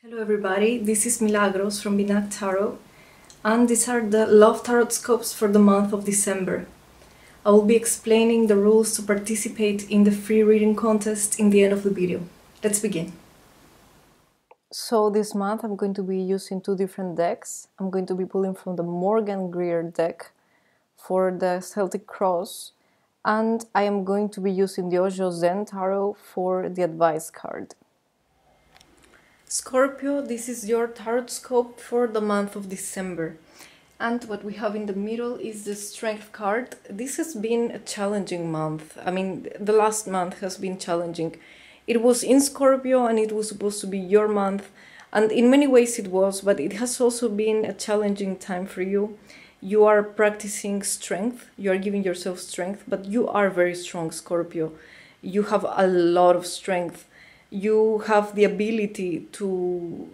Hello everybody, this is Milagros from Binah Tarot, and these are the Love Tarot scopes for the month of December. I will be explaining the rules to participate in the free reading contest in the end of the video. Let's begin. So this month I'm going to be using two different decks. I'm going to be pulling from the Morgan Greer deck for the Celtic Cross, and I am going to be using the Osho Zen Tarot for the Advice card. Scorpio, this is your tarot scope for the month of December. And what we have in the middle is the Strength card. This has been a challenging month. I mean, the last month has been challenging. It was in Scorpio and it was supposed to be your month. And in many ways it was, but it has also been a challenging time for you. You are practicing strength. You are giving yourself strength, but you are very strong, Scorpio. You have a lot of strength. You have the ability to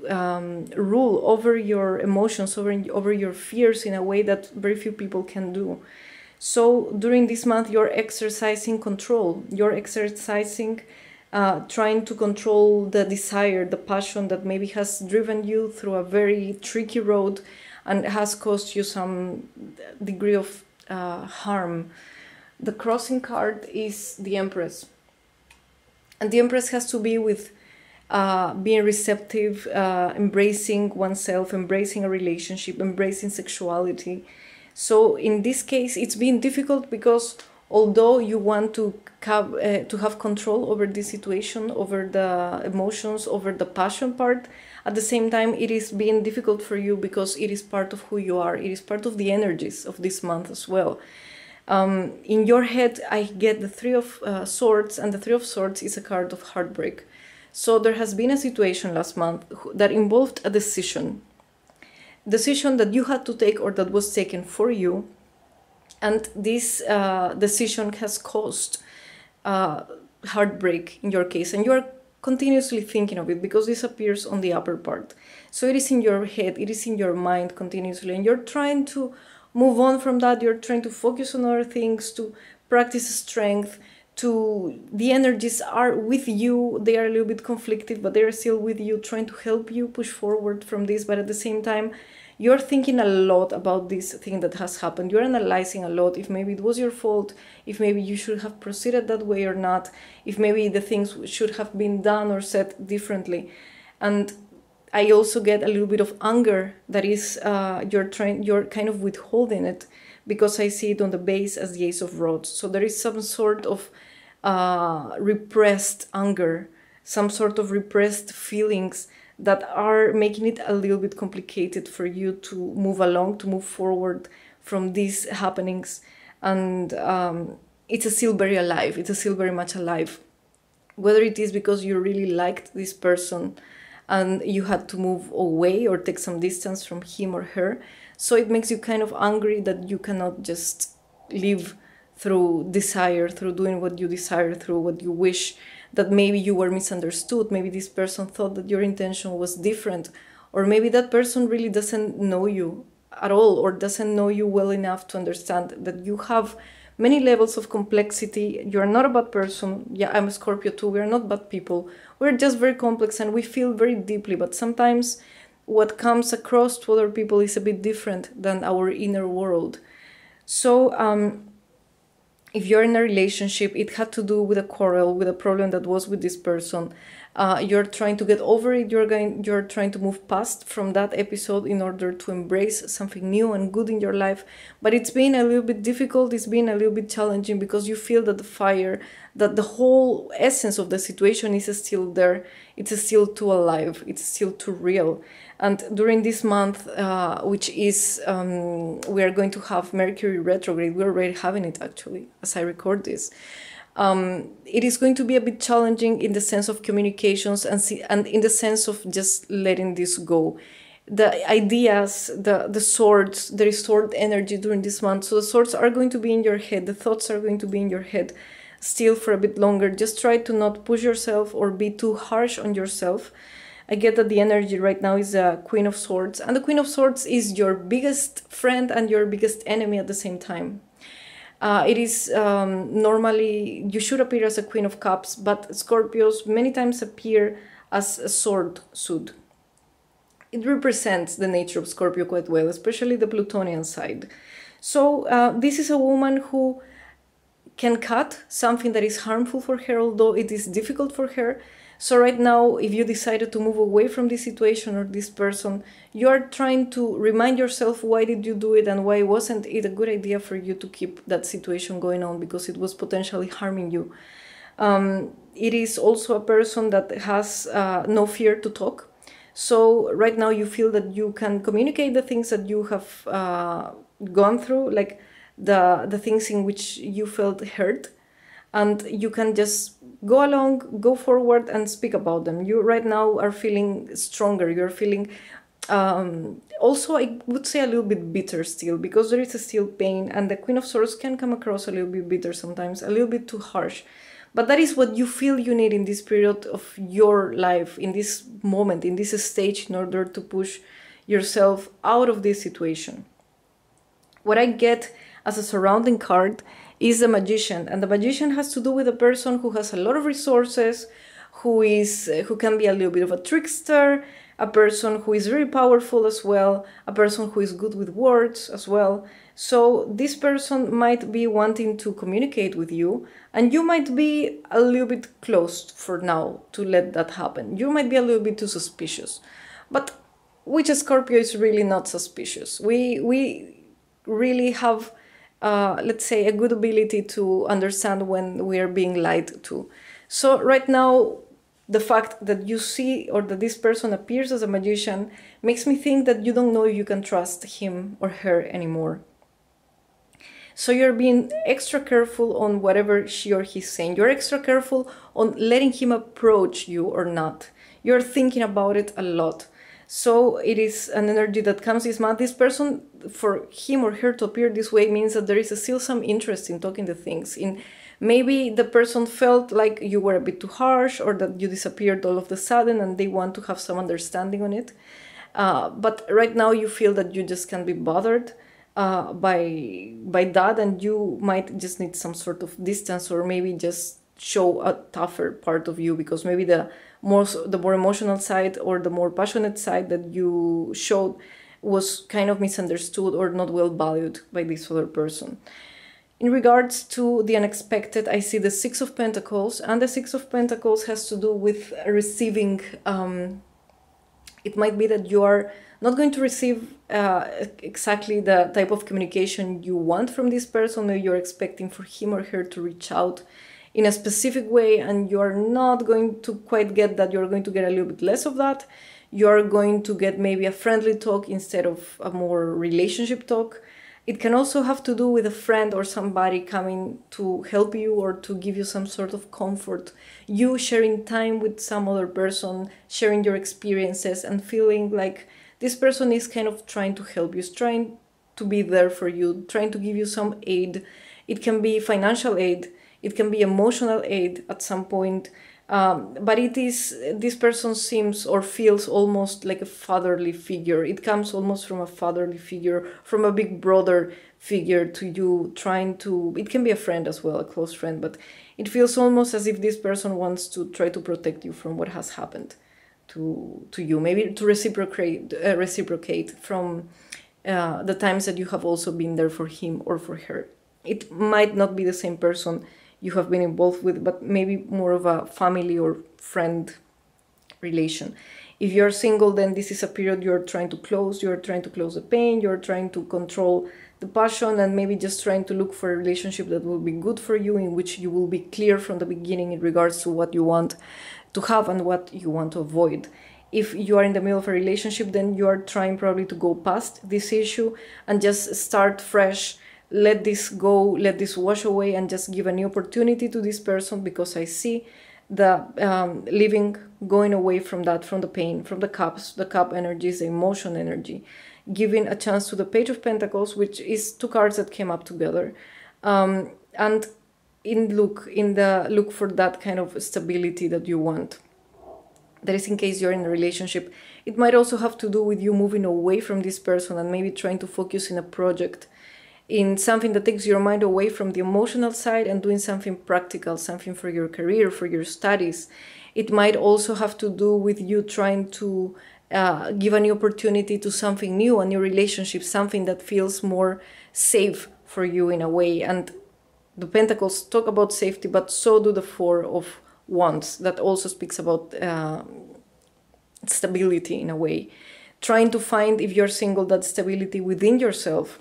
rule over your emotions, over your fears in a way that very few people can do. So during this month, you're exercising control. You're exercising, trying to control the desire, the passion that maybe has driven you through a very tricky road and has caused you some degree of harm. The crossing card is the Empress. And the Empress has to be with being receptive, embracing oneself, embracing a relationship, embracing sexuality. So in this case, it's been difficult because although you want to have control over this situation, over the emotions, over the passion part, at the same time, it is being difficult for you because it is part of who you are. It is part of the energies of this month as well. In your head, I get the Three of Swords, and the Three of Swords is a card of heartbreak. So there has been a situation last month that involved a decision that you had to take or that was taken for you, and this decision has caused heartbreak in your case, and you are continuously thinking of it because this appears on the upper part. So it is in your head, it is in your mind continuously, and you're trying to move on from that. You're trying to focus on other things, to practice strength, the energies are with you. They are a little bit conflicted, but they're still with you, trying to help you push forward from this. But at the same time, you're thinking a lot about this thing that has happened. You're analyzing a lot, if maybe it was your fault, if maybe you should have proceeded that way or not, if maybe the things should have been done or said differently. And I also get a little bit of anger that is you're kind of withholding it because I see it on the base as the Ace of Rods. So there is some sort of repressed anger, some sort of repressed feelings that are making it a little bit complicated for you to move along, to move forward from these happenings. And it's still very alive. It's still very much alive. Whether it is because you really liked this person and you had to move away or take some distance from him or her. So it makes you kind of angry that you cannot just live through desire, through doing what you desire, through what you wish, that maybe you were misunderstood, maybe this person thought that your intention was different, or maybe that person really doesn't know you at all or doesn't know you well enough to understand that you have many levels of complexity. You're not a bad person. Yeah, I'm a Scorpio too. We're not bad people. We're just very complex and we feel very deeply, but sometimes what comes across to other people is a bit different than our inner world. So if you're in a relationship, it had to do with a quarrel, with a problem that was with this person. You're trying to get over it. You're trying to move past from that episode in order to embrace something new and good in your life. But it's been a little bit difficult. It's been a little bit challenging because you feel that the fire, that the whole essence of the situation is still there. It's still too alive. It's still too real. And during this month, which is, we are going to have Mercury retrograde. We're already having it actually, as I record this. It is going to be a bit challenging in the sense of communications and in the sense of just letting this go. The ideas, the swords, there is sword energy during this month. So the swords are going to be in your head. The thoughts are going to be in your head still for a bit longer. Just try to not push yourself or be too harsh on yourself. I get that the energy right now is a Queen of Swords. And the Queen of Swords is your biggest friend and your biggest enemy at the same time. It is normally, you should appear as a Queen of Cups, but Scorpios many times appear as a sword suit. it represents the nature of Scorpio quite well, especially the Plutonian side. So this is a woman who can cut something that is harmful for her, although it is difficult for her. So right now, if you decided to move away from this situation or this person, you are trying to remind yourself why did you do it and why wasn't it a good idea for you to keep that situation going on, because it was potentially harming you. It is also a person that has no fear to talk. So right now you feel that you can communicate the things that you have gone through, like the things in which you felt hurt, and you can just go along, go forward and speak about them. You right now are feeling stronger. You're feeling also, I would say, a little bit bitter still, because there is still pain, and the Queen of Swords can come across a little bit bitter sometimes, a little bit too harsh. But that is what you feel you need in this period of your life, in this moment, in this stage, in order to push yourself out of this situation. What I get as a surrounding card is the Magician, and the Magician has to do with a person who has a lot of resources, who can be a little bit of a trickster, a person who is very powerful as well, a person who is good with words as well. So this person might be wanting to communicate with you, and you might be a little bit closed for now to let that happen. You might be a little bit too suspicious, but which Scorpio is really not suspicious. We really have, let's say, a good ability to understand when we are being lied to. So right now, the fact that you see, or that this person appears as a magician, makes me think that you don't know if you can trust him or her anymore. So you're being extra careful on whatever she or he's saying. You're extra careful on letting him approach you or not. You're thinking about it a lot. So it is an energy that comes this month. This person, for him or her to appear this way, means that there is still some interest in talking the things. In maybe the person felt like you were a bit too harsh, or that you disappeared all of a sudden and they want to have some understanding on it. But right now you feel that you just can't be bothered by that, and you might just need some sort of distance, or maybe just show a tougher part of you, because maybe the more emotional side or the more passionate side that you showed was kind of misunderstood or not well valued by this other person. In regards to the unexpected, I see the Six of Pentacles, and the Six of Pentacles has to do with receiving. It might be that you are not going to receive exactly the type of communication you want from this person. Maybe you're expecting for him or her to reach out in a specific way, and you're not going to quite get that. You're going to get a little bit less of that. You're going to get maybe a friendly talk instead of a more relationship talk. It can also have to do with a friend or somebody coming to help you or to give you some sort of comfort. You sharing time with some other person, sharing your experiences, and feeling like this person is kind of trying to help you, is trying to be there for you, trying to give you some aid. It can be financial aid, it can be emotional aid at some point. But it is, this person seems or feels almost like a fatherly figure. It comes almost from a fatherly figure, from a big brother figure to you, trying to, it can be a friend as well, a close friend, but it feels almost as if this person wants to try to protect you from what has happened to you, maybe to reciprocate from the times that you have also been there for him or for her. It might not be the same person you have been involved with, but maybe more of a family or friend relation. If you're single, then this is a period you're trying to close the pain, you're trying to control the passion, and maybe just trying to look for a relationship that will be good for you, in which you will be clear from the beginning in regards to what you want to have and what you want to avoid. If you are in the middle of a relationship, then you are trying probably to go past this issue and just start fresh. Let this go, let this wash away, and just give a new opportunity to this person, because I see the going away from that, from the pain, from the cups, the cup energies, the emotion energy, giving a chance to the Page of Pentacles, which is two cards that came up together, and in the look for that kind of stability that you want. That is in case you're in a relationship. It might also have to do with you moving away from this person and maybe trying to focus in a project, in something that takes your mind away from the emotional side and doing something practical, something for your career, for your studies. It might also have to do with you trying to give a new opportunity to something new, a new relationship, something that feels more safe for you in a way. And the Pentacles talk about safety, but so do the Four of Wands, that also speaks about stability in a way. Trying to find, if you're single, that stability within yourself.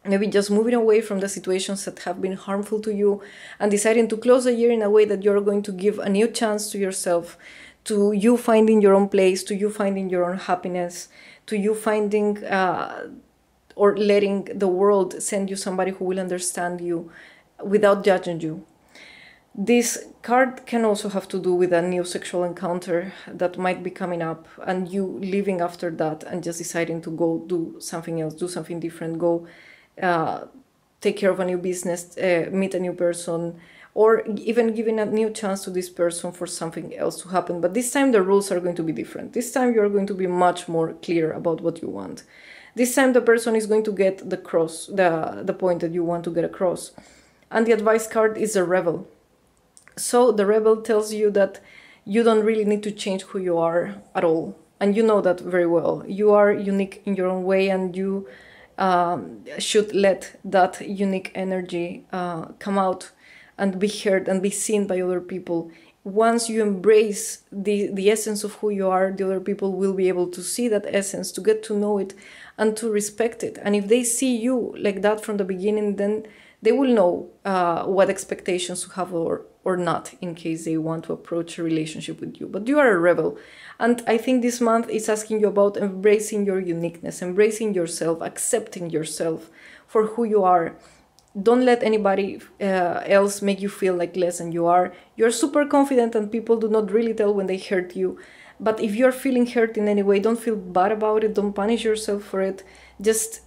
Maybe just moving away from the situations that have been harmful to you and deciding to close the year in a way that you're going to give a new chance to yourself, to you finding your own place, to you finding your own happiness, to you finding or letting the world send you somebody who will understand you without judging you. This card can also have to do with a new sexual encounter that might be coming up, and you leaving after that and just deciding to go do something else, do something different, go take care of a new business, meet a new person, or even giving a new chance to this person for something else to happen. But this time the rules are going to be different. This time you're going to be much more clear about what you want. This time the person is going to get the point that you want to get across. And the advice card is the Rebel. So the Rebel tells you that you don't really need to change who you are at all. And you know that very well. You are unique in your own way, and you should let that unique energy come out and be heard and be seen by other people. Once you embrace the essence of who you are, the other people will be able to see that essence, to get to know it, and to respect it. And if they see you like that from the beginning, then they will know what expectations to have or not, in case they want to approach a relationship with you. But you are a rebel. And I think this month is asking you about embracing your uniqueness, embracing yourself, accepting yourself for who you are. Don't let anybody else make you feel like less than you are. You're super confident, and people do not really tell when they hurt you. But if you're feeling hurt in any way, don't feel bad about it. Don't punish yourself for it. Just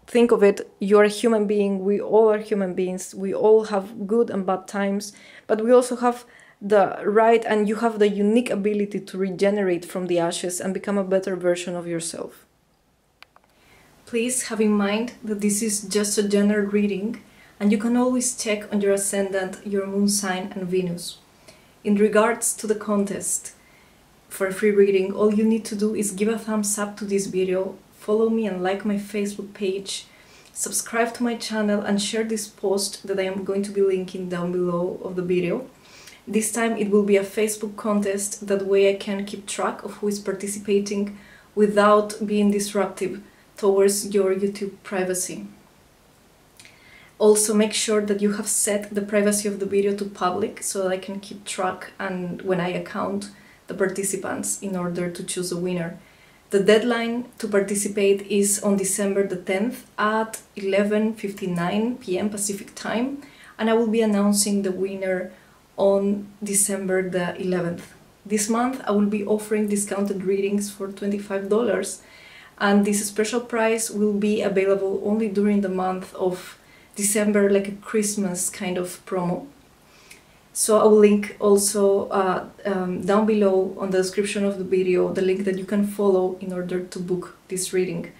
think of it. You're a human being. We all are human beings. We all have good and bad times. But we also have the right, and you have the unique ability to regenerate from the ashes and become a better version of yourself. Please have in mind that this is just a general reading, and you can always check on your ascendant, your moon sign, and Venus. In regards to the contest for a free reading, all you need to do is give a thumbs up to this video, follow me and like my Facebook page, subscribe to my channel, and share this post that I am going to be linking down below of the video. This time it will be a Facebook contest, that way I can keep track of who is participating without being disruptive towards your YouTube privacy. Also make sure that you have set the privacy of the video to public, so that I can keep track and when I account the participants in order to choose a winner. The deadline to participate is on December the 10th at 11:59 p.m. Pacific time, and I will be announcing the winner on December the 11th. This month I will be offering discounted readings for $25, and this special price will be available only during the month of December, like a Christmas kind of promo. So I will link also down below on the description of the video the link that you can follow in order to book this reading.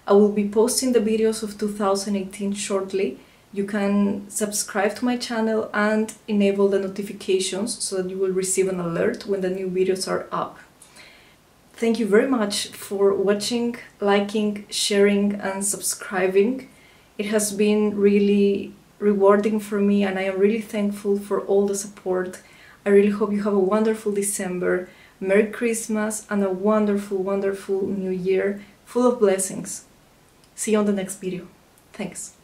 I will be posting the videos of 2018 shortly. You can subscribe to my channel and enable the notifications so that you will receive an alert when the new videos are up. Thank you very much for watching, liking, sharing, and subscribing. It has been really rewarding for me, and I am really thankful for all the support. I really hope you have a wonderful December, Merry Christmas, and a wonderful, wonderful New Year full of blessings. See you on the next video. Thanks.